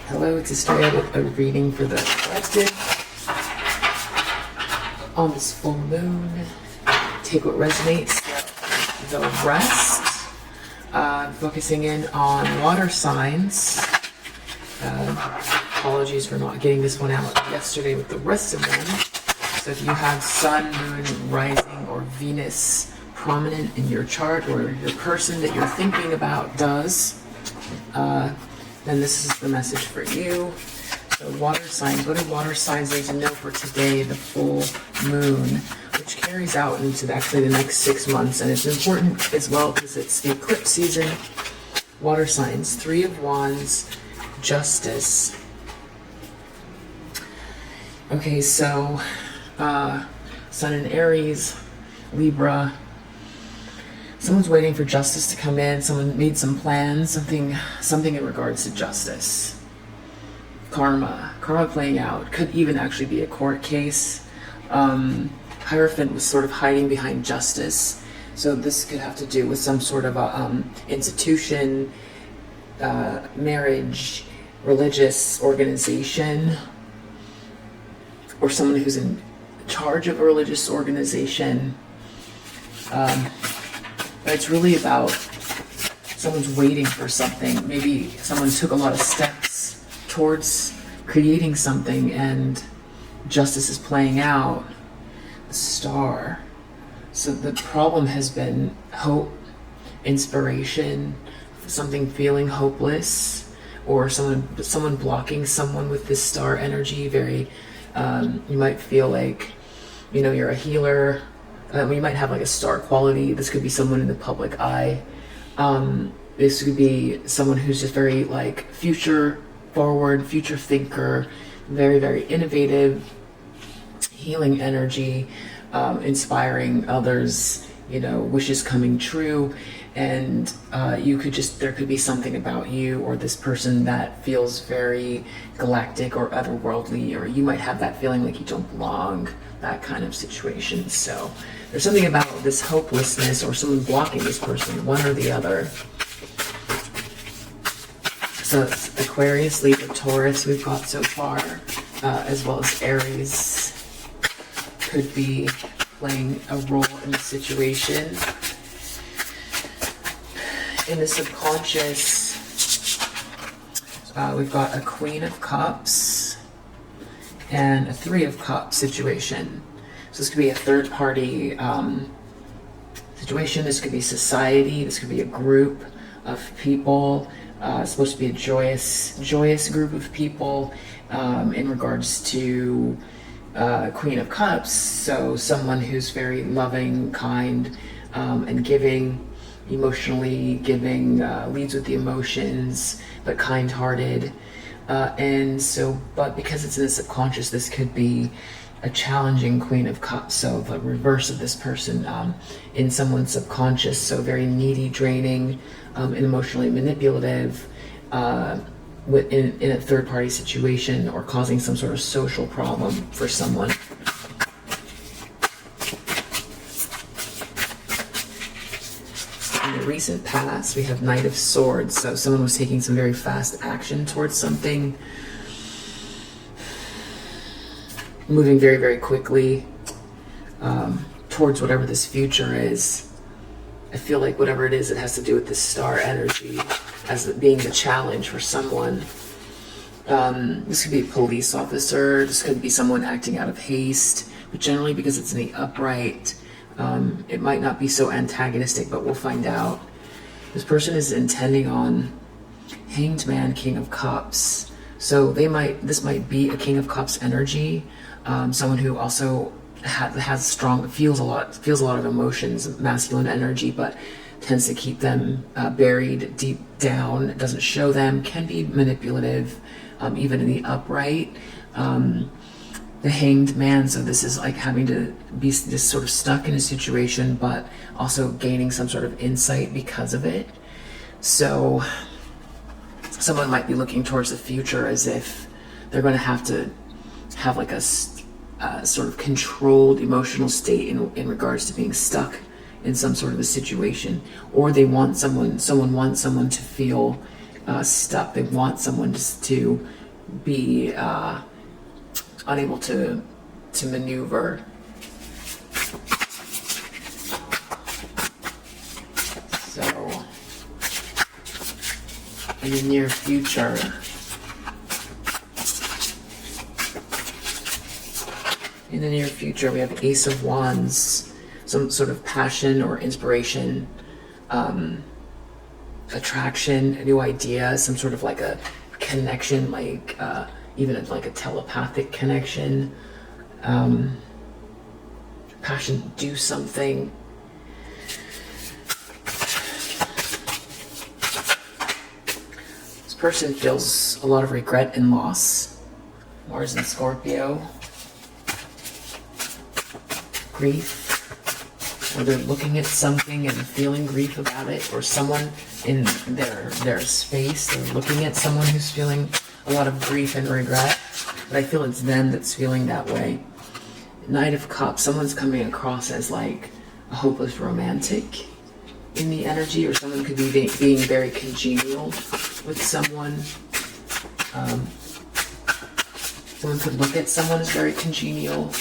Hello, it's Estrella with a reading for the collective on this full moon. Take what resonates, the rest. Focusing in on water signs. Apologies for not getting this one out yesterday with the rest of them. So if you have Sun, Moon, Rising, or Venus prominent in your chart, or your person that you're thinking about does, then this is the message for you. So water signs, what do water signs need to know for today, the full moon, which carries out into actually the next 6 months, and it's important as well because it's the eclipse season. Water signs, 3 of Wands, Justice. Okay, so Sun in Aries, Libra. Someone's waiting for justice to come in. Someone made some plans, something in regards to justice. Karma playing out. Could even actually be a court case. Hierophant was sort of hiding behind justice. So this could have to do with some sort of a institution, marriage, religious organization, or someone who's in charge of a religious organization. But it's really about someone's waiting for something. Maybe someone took a lot of steps towards creating something and justice is playing out. The Star. So the problem has been hope, inspiration, something feeling hopeless, or someone blocking someone with this star energy. Very, you might feel like, you're a healer. You might have like a star quality. This could be someone in the public eye. This could be someone who's just very like future forward, future thinker, very, very innovative, healing energy, inspiring others, wishes coming true. And there could be something about you or this person that feels very galactic or otherworldly, or you might have that feeling like you don't belong, that kind of situation. So there's something about this hopelessness or someone blocking this person, one or the other. So it's Aquarius, Libra, Taurus we've got so far, as well as Aries could be playing a role in the situation. In the subconscious, we've got a Queen of Cups and a 3 of Cups situation. So this could be a third party situation. This could be society. This could be a group of people. It's supposed to be a joyous group of people in regards to Queen of Cups. So someone who's very loving, kind, and giving, emotionally giving, leads with the emotions, but kind-hearted. But because it's in the subconscious, this could be a challenging Queen of Cups. So the reverse of this person in someone's subconscious. So very needy, draining, and emotionally manipulative in a third-party situation, or causing some sort of social problem for someone. In the recent past, we have Knight of Swords. So someone was taking some very fast action towards something, moving very, very quickly towards whatever this future is. I feel like whatever it is, it has to do with this star energy as being the challenge for someone. This could be a police officer. This could be someone acting out of haste, but generally because it's in the upright, it might not be so antagonistic, but we'll find out. This person is intending on Hanged Man, King of Cups. So this might be a King of Cups energy. Someone who also feels a lot of emotions, masculine energy, but tends to keep them buried deep down, doesn't show them, can be manipulative, even in the upright. The Hanged Man, so this is like having to be just sort of stuck in a situation, but also gaining some sort of insight because of it. So someone might be looking towards the future as if they're going to have like a sort of controlled emotional state in regards to being stuck in some sort of a situation, or they want someone wants someone to feel stuck. They want someone just to be unable to maneuver. So in the near future, we have Ace of Wands, some sort of passion or inspiration, attraction, a new idea, some sort of like a connection, like even like a telepathic connection, passion to do something. This person feels a lot of regret and loss. Mars and Scorpio. Grief, or they're looking at something and feeling grief about it, or someone in their space, they're looking at someone who's feeling a lot of grief and regret, but I feel it's them that's feeling that way. Knight of Cups, someone's coming across as like a hopeless romantic in the energy, or someone could be being very congenial with someone. Someone could look at someone as very congenial.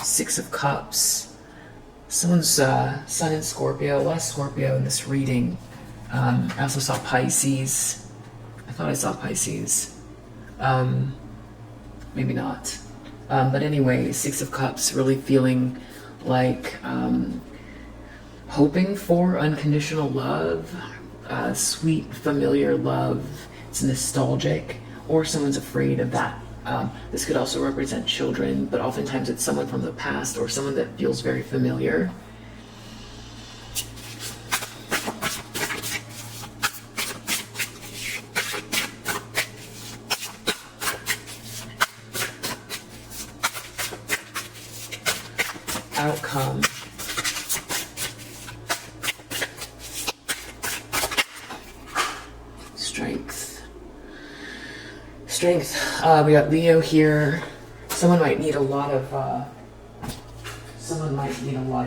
Six of Cups. Someone's sun in Scorpio. A lot of Scorpio in this reading. I also saw Pisces. I thought I saw Pisces. Maybe not. But anyway, Six of Cups, really feeling like hoping for unconditional love, sweet, familiar love. It's nostalgic, or someone's afraid of that. This could also represent children, but oftentimes it's someone from the past or someone that feels very familiar. Outcome. Strength. We got Leo here. Someone might need a lot of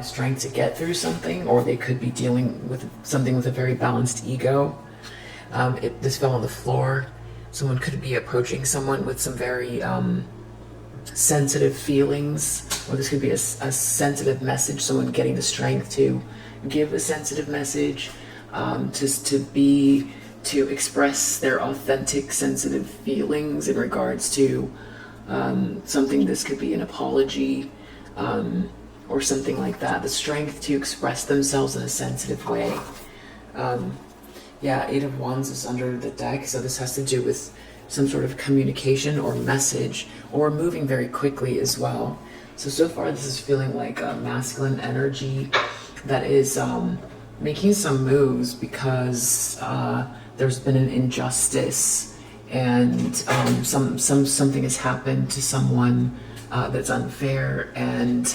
strength to get through something, or they could be dealing with something with a very balanced ego. This fell on the floor. Someone could be approaching someone with some very sensitive feelings, or this could be a sensitive message. Someone getting the strength to give a sensitive message, to express their authentic, sensitive feelings in regards to something. This could be an apology or something like that. The strength to express themselves in a sensitive way. Yeah, Eight of Wands is under the deck, so this has to do with some sort of communication or message, or moving very quickly as well. So far this is feeling like a masculine energy that is making some moves because there's been an injustice, and something has happened to someone that's unfair, and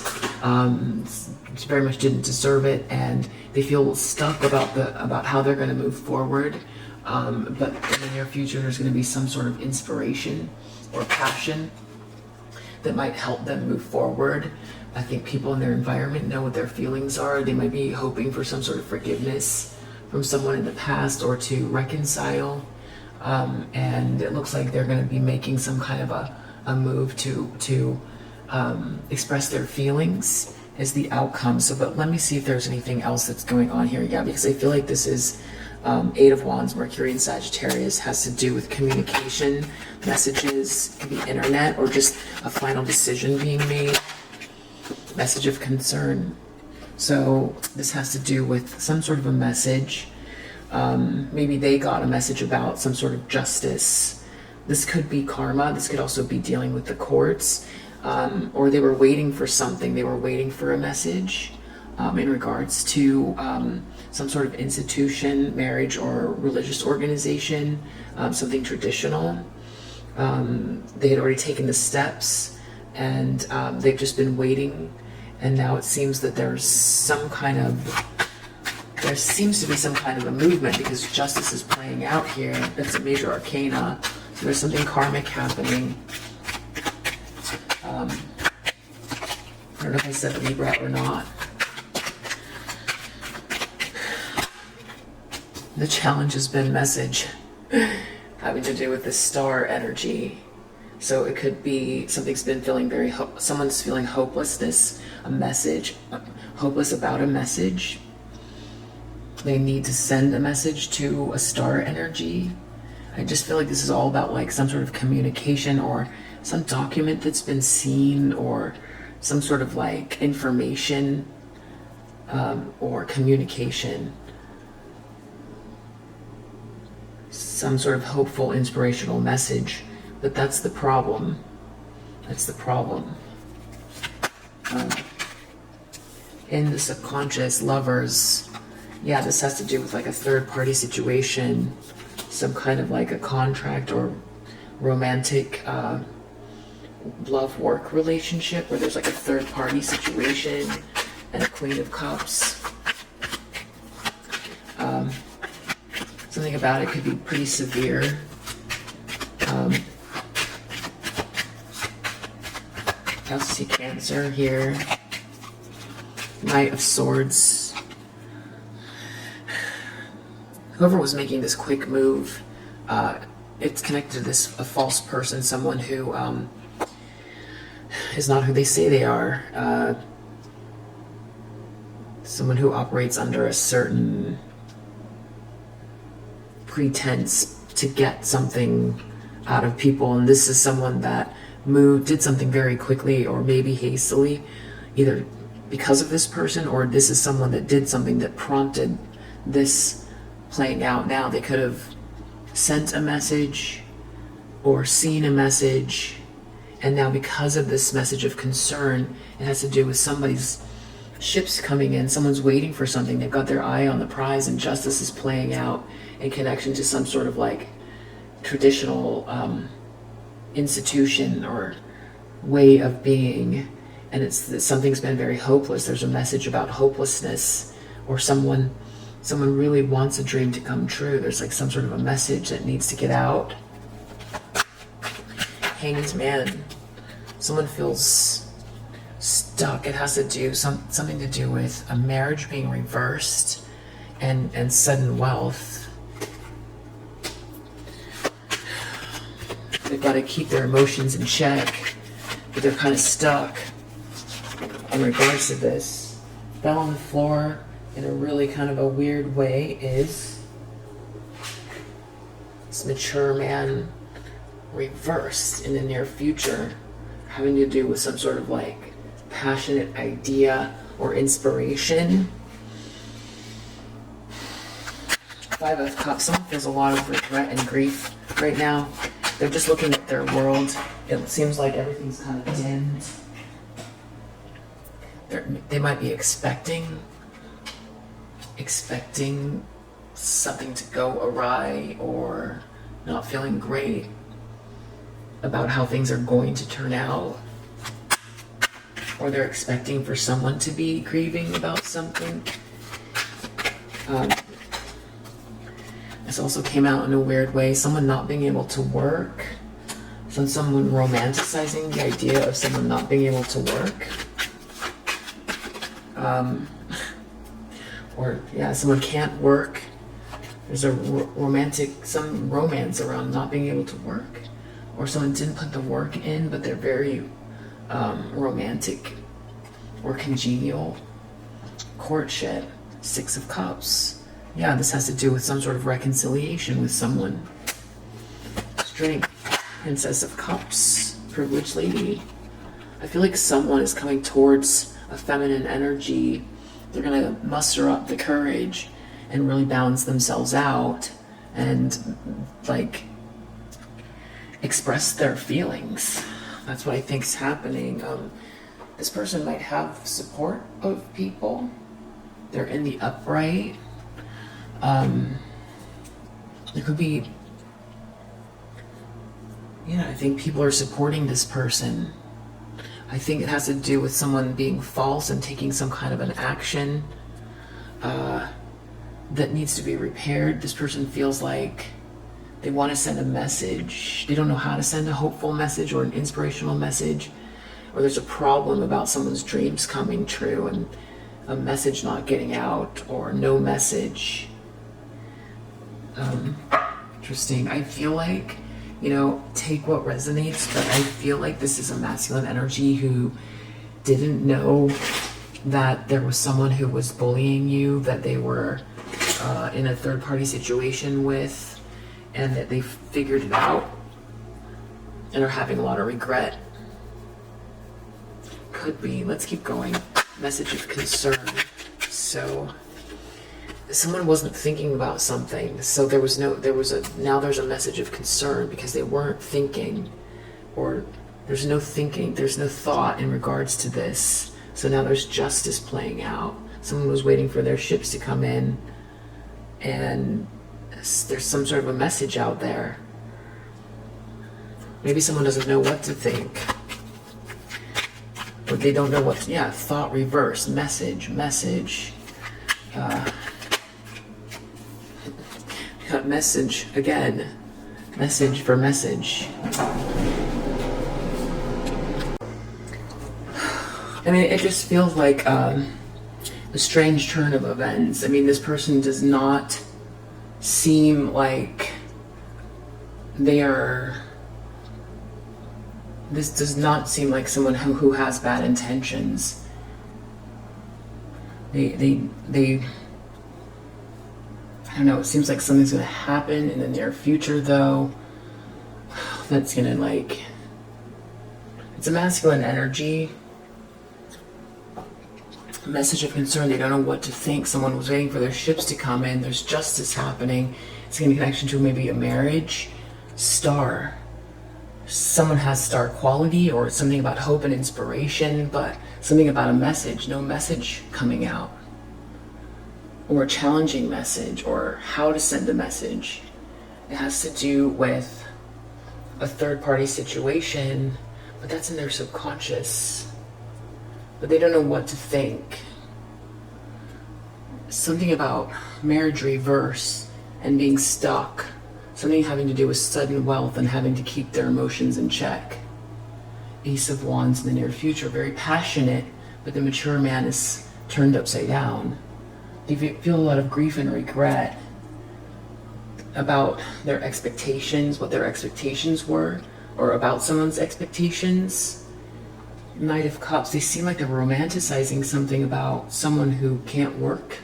very much didn't deserve it, and they feel stuck about how they're going to move forward. But in the near future, there's going to be some sort of inspiration or passion that might help them move forward. I think people in their environment know what their feelings are. They might be hoping for some sort of forgiveness from someone in the past, or to reconcile, and it looks like they're going to be making some kind of a move to express their feelings as the outcome. But let me see if there's anything else that's going on here. Yeah, because I feel like this is Eight of Wands, Mercury and Sagittarius, has to do with communication, messages, it could be internet, or just a final decision being made, message of concern. So this has to do with some sort of a message. Maybe they got a message about some sort of justice. This could be karma. This could also be dealing with the courts. Or they were waiting for something. They were waiting for a message in regards to some sort of institution, marriage, or religious organization, something traditional. They had already taken the steps, and they've just been waiting. And now it seems that there seems to be some kind of a movement, because justice is playing out here. That's a major arcana. So there's something karmic happening. I don't know if I said Libra or not. the challenge has been message having to do with the star energy. So it could be something's been feeling someone's feeling hopelessness, a message, hopeless about a message. They need to send a message to a star energy. I just feel like this is all about like some sort of communication or some document that's been seen, or some sort of like information or communication. Some sort of hopeful, inspirational message. But that's the problem. That's the problem. In the subconscious, lovers, yeah, this has to do with like a third party situation, some kind of like a contract or romantic love work relationship where there's like a third party situation, and a Queen of Cups. Something about it could be pretty severe. I also see Cancer here. Knight of Swords. Whoever was making this quick move, it's connected to a false person, someone who is not who they say they are. Someone who operates under a certain pretense to get something out of people, and this is someone that did something very quickly or maybe hastily, either because of this person, or this is someone that did something that prompted this playing out. Now they could have sent a message or seen a message, and now because of this message of concern, it has to do with somebody's ships coming in, someone's waiting for something, they've got their eye on the prize, and justice is playing out in connection to some sort of like traditional institution or way of being, and it's something's been very hopeless. There's a message about hopelessness, or someone really wants a dream to come true. There's like some sort of a message that needs to get out. Hanged Man. Someone feels stuck. It has to do something to do with a marriage being reversed and sudden wealth. They've got to keep their emotions in check, but they're kind of stuck in regards to this. Fell on the floor in a really kind of a weird way is this mature man reversed in the near future, having to do with some sort of like passionate idea or inspiration. Five of Cups. Someone feels a lot of regret and grief right now. They're just looking at their world. It seems like everything's kind of dimmed. They might be expecting something to go awry, or not feeling great about how things are going to turn out. Or they're expecting for someone to be grieving about something. This also came out in a weird way. Someone not being able to work. So someone romanticizing the idea of someone not being able to work. Or yeah, someone can't work. There's some romance around not being able to work. Or someone didn't put the work in, but they're very romantic or congenial. Courtship. Six of Cups. Yeah, this has to do with some sort of reconciliation with someone. Strength. Princess of Cups. Privileged lady. I feel like someone is coming towards a feminine energy. They're going to muster up the courage and really balance themselves out and like express their feelings. That's what I think is happening. This person might have support of people. They're in the upright. It could be, I think people are supporting this person. I think it has to do with someone being false and taking some kind of an action that needs to be repaired. This person feels like they want to send a message. They don't know how to send a hopeful message or an inspirational message, or there's a problem about someone's dreams coming true and a message not getting out, or no message. Interesting. I feel like, take what resonates, but I feel like this is a masculine energy who didn't know that there was someone who was bullying you, that they were in a third-party situation with, and that they figured it out and are having a lot of regret. Could be. Let's keep going. Message of concern. So someone wasn't thinking about something, so now there's a message of concern because they weren't thinking, or there's no thought in regards to this. So now there's justice playing out. Someone was waiting for their ships to come in, and there's some sort of a message out there. Maybe someone doesn't know what to think, or they don't know thought reverse, message. Got message again, message for message. I mean, it just feels like a strange turn of events. I mean, this person does not seem like this does not seem like someone who has bad intentions. They I don't know, it seems like something's going to happen in the near future, though. That's going to, it's a masculine energy. Message of concern, they don't know what to think. Someone was waiting for their ships to come in. There's justice happening. It's in connection to maybe a marriage. Star. Someone has star quality, or something about hope and inspiration, but something about a message. No message coming out. Or a challenging message, or how to send a message. It has to do with a third-party situation, but that's in their subconscious. But they don't know what to think. Something about marriage reverse and being stuck. Something having to do with sudden wealth and having to keep their emotions in check. Ace of Wands in the near future, very passionate, but the mature man is turned upside down. They feel a lot of grief and regret about their expectations, what their expectations were, or about someone's expectations. Knight of Cups, they seem like they're romanticizing something about someone who can't work.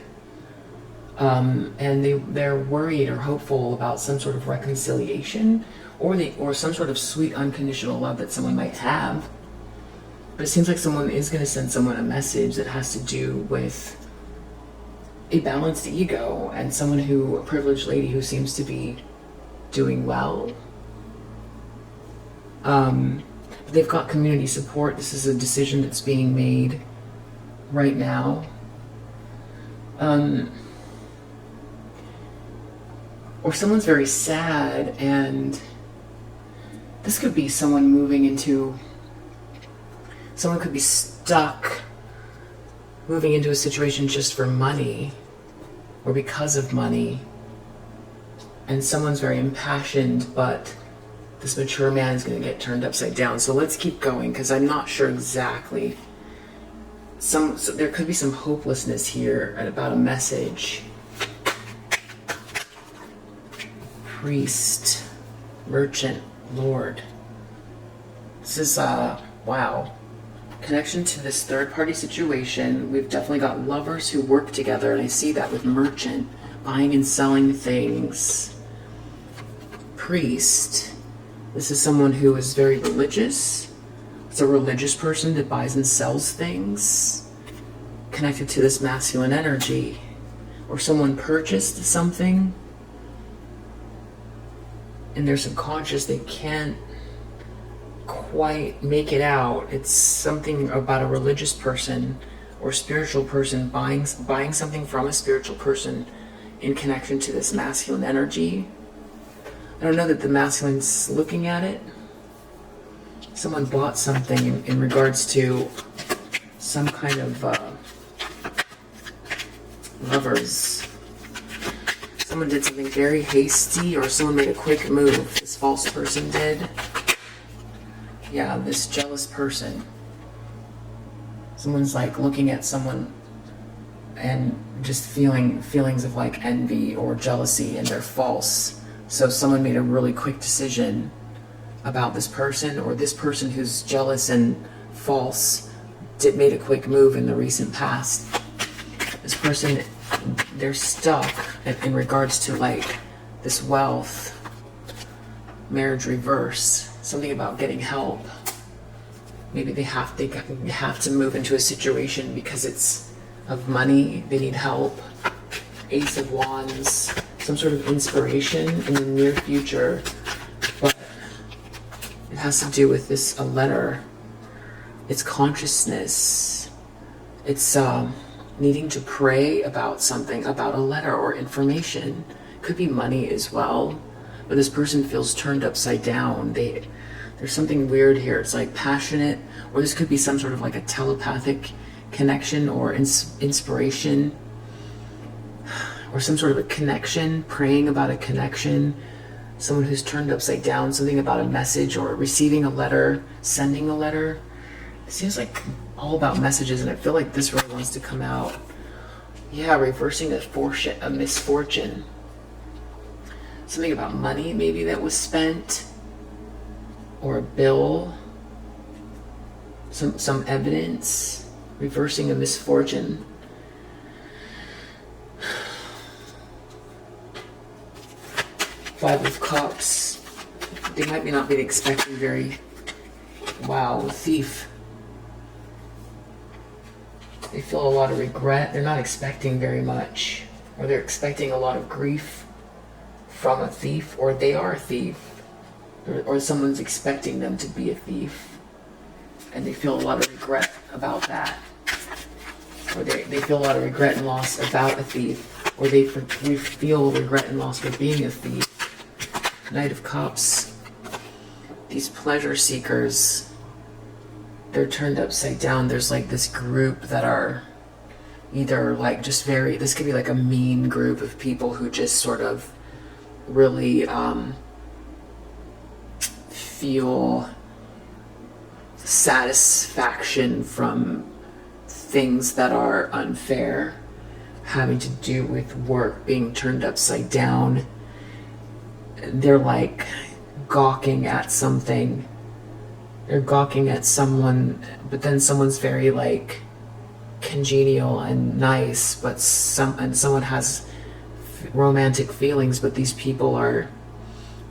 And they're worried or hopeful about some sort of reconciliation, or some sort of sweet unconditional love that someone might have. But it seems like someone is going to send someone a message that has to do with a balanced ego, and a privileged lady who seems to be doing well. They've got community support. This is a decision that's being made right now. Or someone's very sad, and this could be someone someone could be stuck moving into a situation just for money, or because of money, and someone's very impassioned, but this mature man is going to get turned upside down. So let's keep going, because I'm not sure exactly. So there could be some hopelessness here about a message. Priest, merchant, lord. This is, wow. Connection to this third-party situation. We've definitely got lovers who work together, and I see that with merchant, buying and selling things. Priest. This is someone who is very religious. It's a religious person that buys and sells things. Connected to this masculine energy. Or someone purchased something in their subconscious, they can't quite make it out. It's something about a religious person or spiritual person buying something from a spiritual person in connection to this masculine energy. I don't know that the masculine's looking at it. Someone bought something in regards to some kind of lovers. Someone did something very hasty, or someone made a quick move. This false person did. Yeah, this jealous person. Someone's looking at someone and just feelings of like envy or jealousy, and they're false. So someone made a really quick decision about this person, or this person who's jealous and false made a quick move in the recent past. This person, they're stuck in regards to like this wealth, marriage reverse, something about getting help. Maybe they have to move into a situation because it's of money, they need help. Ace of Wands, some sort of inspiration in the near future, but it has to do with a letter. It's consciousness. It's needing to pray about something, about a letter or information. Could be money as well, but this person feels turned upside down. There's something weird here. It's like passionate, or this could be some sort of like a telepathic connection or inspiration, or some sort of a connection, praying about a connection, someone who's turned upside down, something about a message or receiving a letter, sending a letter. It seems like all about messages, and I feel like this really wants to come out. Yeah, reversing a misfortune. Something about money maybe that was spent, or a bill, some evidence, reversing a misfortune. Five of Cups. They might not be expecting very, wow, thief. They feel a lot of regret. They're not expecting very much, or they're expecting a lot of grief from a thief, or they are a thief. Or someone's expecting them to be a thief, and they feel a lot of regret about that. Or they feel a lot of regret and loss about a thief, or we feel regret and loss for being a thief. Knight of Cups. These pleasure seekers, they're turned upside down. There's like this group that are either like just this could be like a mean group of people who just sort of really feel satisfaction from things that are unfair, having to do with work being turned upside down. They're like gawking at something. They're gawking at someone, but then someone's very like congenial and nice, but someone has romantic feelings, but these people are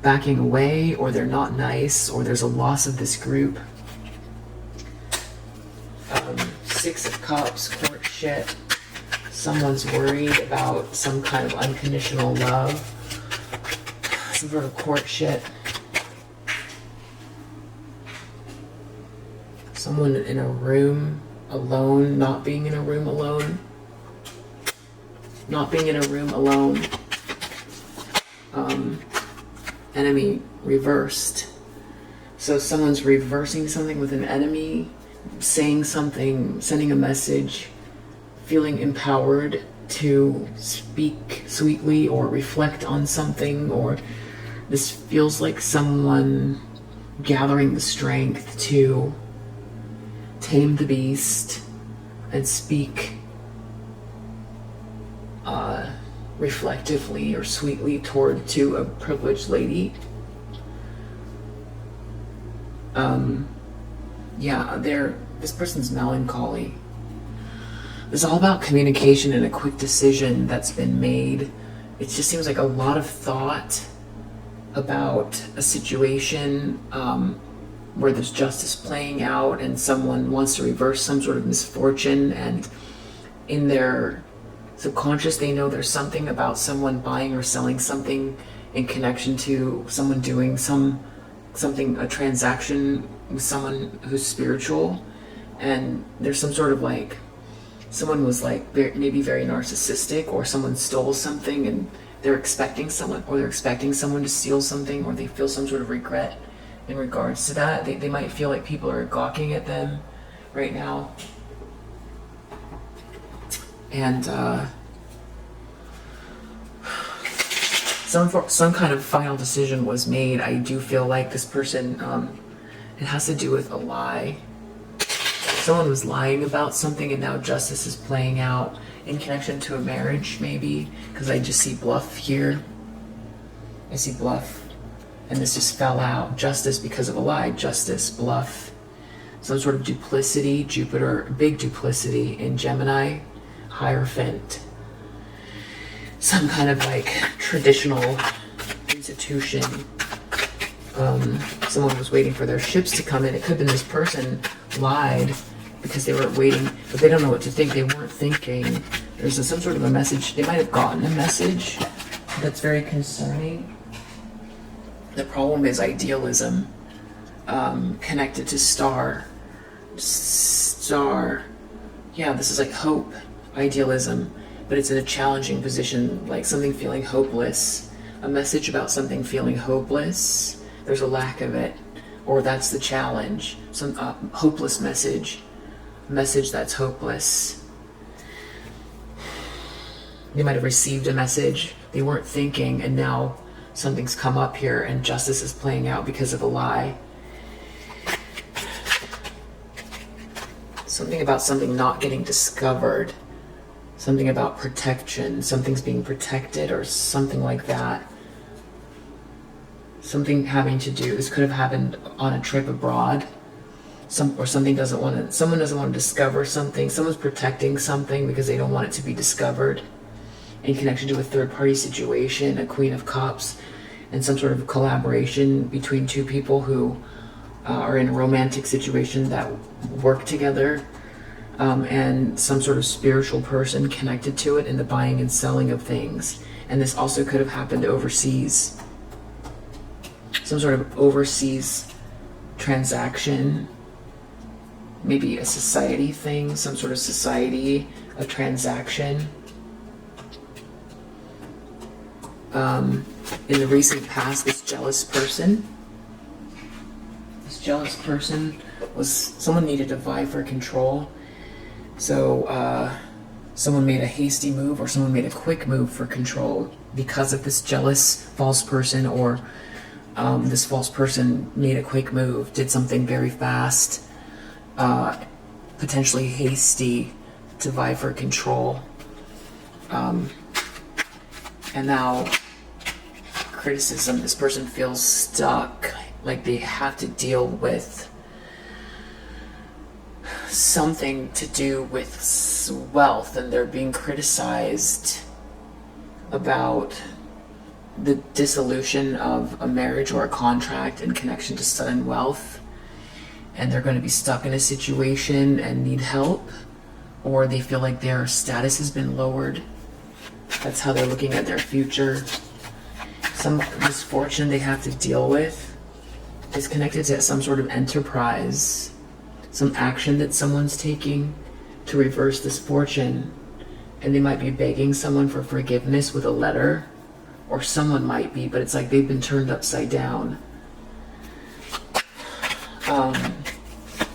backing away, or they're not nice, or there's a loss of this group. Six of Cups, courtship. Someone's worried about some kind of unconditional love, some sort of courtship. Someone in a room alone, not being in a room alone. Not being in a room alone. Enemy reversed. So someone's reversing something with an enemy, saying something, sending a message, feeling empowered to speak sweetly or reflect on something, or this feels like someone gathering the strength to tame the beast and speak reflectively or sweetly to a privileged lady. This person's melancholy. It's all about communication and a quick decision that's been made. It just seems like a lot of thought about a situation where there's justice playing out, and someone wants to reverse some sort of misfortune, and in their subconscious they know there's something about someone buying or selling something in connection to someone doing a transaction with someone who's spiritual, and there's some sort of like someone was like maybe very narcissistic, or someone stole something and they're expecting someone to steal something, or they feel some sort of regret in regards to that. They might feel like people are gawking at them right now. And some kind of final decision was made. I do feel like this person, it has to do with a lie. Someone was lying about something, and now justice is playing out. in connection to a marriage, maybe, because I just see bluff here. I see bluff, and this just fell out. Justice because of a lie, justice, bluff. Some sort of duplicity, Jupiter, big duplicity in Gemini, Hierophant. Some kind of like traditional institution. Someone was waiting for their ships to come in. It could have been this person lied because they were waiting, but they don't know what to think. They weren't thinking. There's some sort of a message. They might have gotten a message that's very concerning. The problem is idealism, connected to star. Yeah, this is like hope, idealism, but it's in a challenging position, like something feeling hopeless. A message about something feeling hopeless. There's a lack of it, or that's the challenge. Some hopeless message that's hopeless. They might have received a message, they weren't thinking, and now something's come up here and justice is playing out because of a lie. Something about something not getting discovered. Something about protection. Something's being protected or something like that. Something having to do, this could have happened on a trip abroad. Someone doesn't want to discover something. Someone's protecting something because they don't want it to be discovered. In connection to a third-party situation, a Queen of Cups, and some sort of collaboration between two people who are in a romantic situation that work together, and some sort of spiritual person connected to it in the buying and selling of things. And this also could have happened overseas. Some sort of overseas transaction, maybe a society thing, some sort of society, a transaction. In the recent past, this jealous person was, someone needed to vie for control. So someone made a hasty move, or someone made a quick move for control because of this jealous false person, or this false person made a quick move, did something very fast, potentially hasty, to vie for control. And now criticism, this person feels stuck, like they have to deal with something to do with wealth, and they're being criticized about the dissolution of a marriage or a contract in connection to sudden wealth, and they're going to be stuck in a situation and need help, or they feel like their status has been lowered. That's how they're looking at their future. Some misfortune they have to deal with is connected to some sort of enterprise, some action that someone's taking to reverse this fortune, and they might be begging someone for forgiveness with a letter, or someone might be, but it's like they've been turned upside down.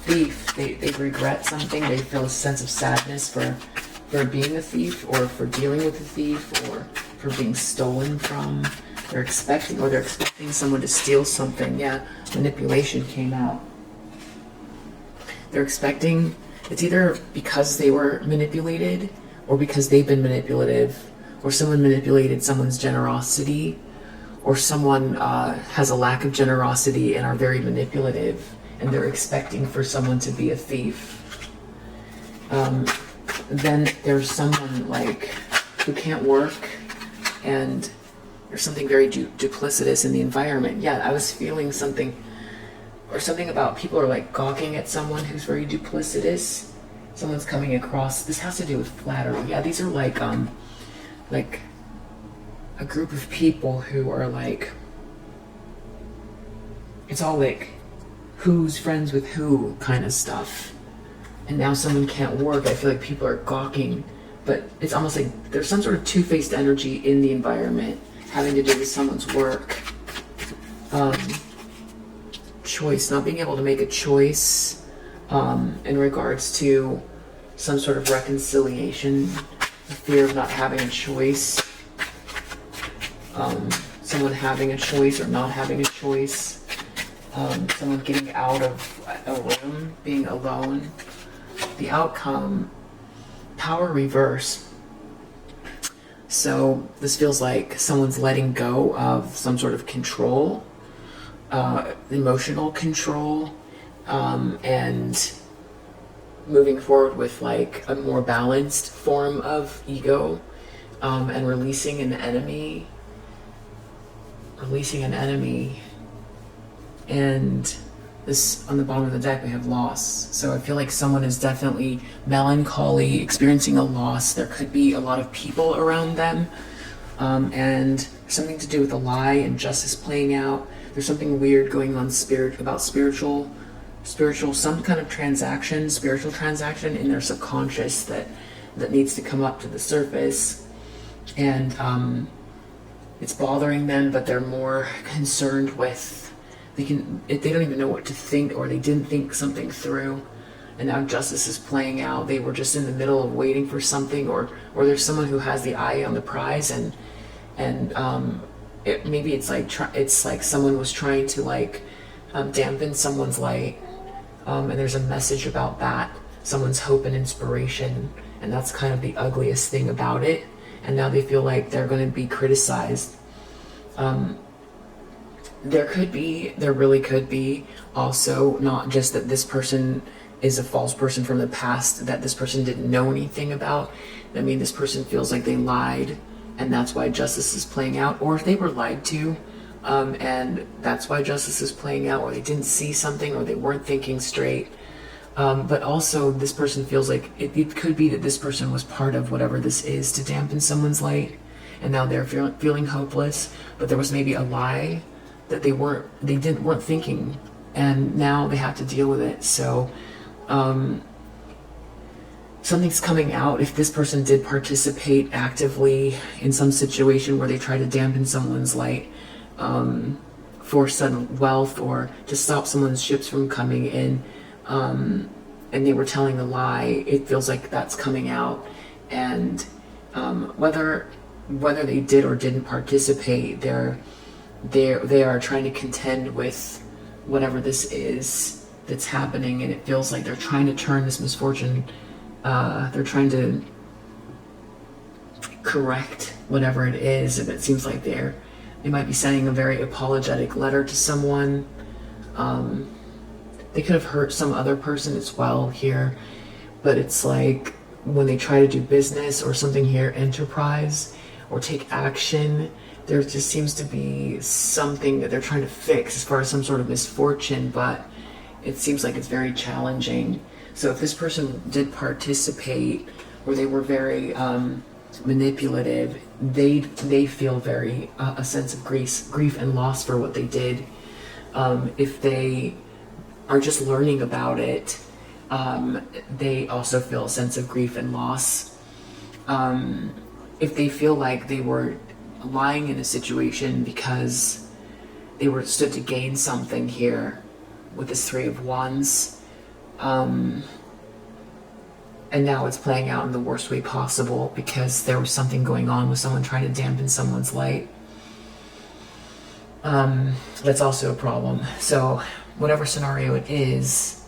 Thief, they regret something, they feel a sense of sadness for being a thief, or for dealing with a thief, or for being stolen from. They're expecting someone to steal something. Yeah, manipulation came out. They're expecting, it's either because they were manipulated, or because they've been manipulative, or someone manipulated someone's generosity, or someone has a lack of generosity and are very manipulative, and they're expecting for someone to be a thief. Then there's someone like who can't work, and there's something very duplicitous in the environment. Yeah, I was feeling something, or something about people are like gawking at someone who's very duplicitous. Someone's coming across, this has to do with flattery. Yeah, these are like a group of people who are like, it's all like who's friends with who kind of stuff. And now someone can't work. I feel like people are gawking, but it's almost like there's some sort of two-faced energy in the environment having to do with someone's work. Choice, not being able to make a choice in regards to some sort of reconciliation, the fear of not having a choice, someone having a choice or not having a choice, someone getting out of a room, being alone. The outcome, power reverse. So this feels like someone's letting go of some sort of control, emotional control, and moving forward with like a more balanced form of ego, and releasing an enemy. And this, on the bottom of the deck, we have loss. So I feel like someone is definitely melancholy, experiencing a loss. There could be a lot of people around them, and something to do with a lie and justice playing out. There's something weird going on about spiritual, some kind of transaction, spiritual transaction in their subconscious that needs to come up to the surface. And it's bothering them, but they're more concerned with, they don't even know what to think, or they didn't think something through, and now justice is playing out. They were just in the middle of waiting for something, or there's someone who has the eye on the prize, and maybe it's like someone was trying to dampen someone's light, and there's a message about that, someone's hope and inspiration, and that's kind of the ugliest thing about it. And now they feel like they're going to be criticized. There really could be also not just that this person is a false person from the past that this person didn't know anything about. I mean, this person feels like they lied, and that's why justice is playing out. Or if they were lied to, and that's why justice is playing out, or they didn't see something, or they weren't thinking straight. But also this person feels like it could be that this person was part of whatever this is to dampen someone's light, and now they're feeling hopeless, but there was maybe a lie that they weren't thinking, and now they have to deal with it. So something's coming out. If this person did participate actively in some situation where they try to dampen someone's light, for sudden wealth, or to stop someone's ships from coming in, and they were telling a lie, it feels like that's coming out. And whether they did or didn't participate, they are trying to contend with whatever this is that's happening, and it feels like they're trying to turn this misfortune, they're trying to correct whatever it is, and it seems like they might be sending a very apologetic letter to someone. They could have hurt some other person as well here, but it's like when they try to do business or something here, enterprise, or take action, there just seems to be something that they're trying to fix as far as some sort of misfortune, but it seems like it's very challenging. So if this person did participate, or they were very manipulative, they feel very a sense of grief and loss for what they did. If they are just learning about it, they also feel a sense of grief and loss. If they feel like they were lying in a situation because they were stood to gain something here with this Three of Wands, and now it's playing out in the worst way possible because there was something going on with someone trying to dampen someone's light, that's also a problem. So whatever scenario it is,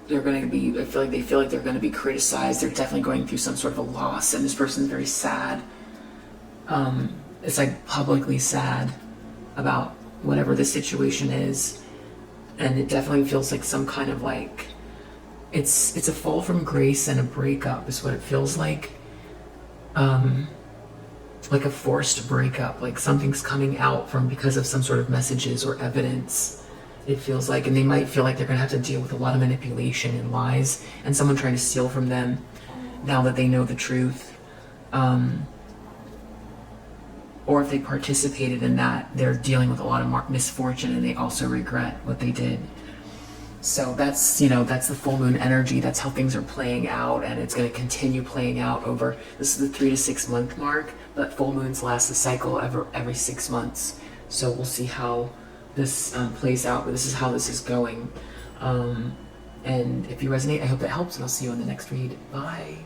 they're going to be, I feel like they feel like they're going to be criticized. They're definitely going through some sort of a loss, and this person's very sad. It's like publicly sad about whatever the situation is, and it definitely feels like some kind of like, it's a fall from grace and a breakup is what it feels like. Like a forced breakup, like something's coming out from because of some sort of messages or evidence, it feels like, and they might feel like they're going to have to deal with a lot of manipulation and lies and someone trying to steal from them now that they know the truth. Or if they participated in that, they're dealing with a lot of misfortune and they also regret what they did. So that's, that's the full moon energy. That's how things are playing out, and it's going to continue playing out over, this is the 3 to 6 month mark, but full moons last a cycle every 6 months. So we'll see how this plays out, but this is how this is going. And if you resonate, I hope that helps, and I'll see you on the next read. Bye.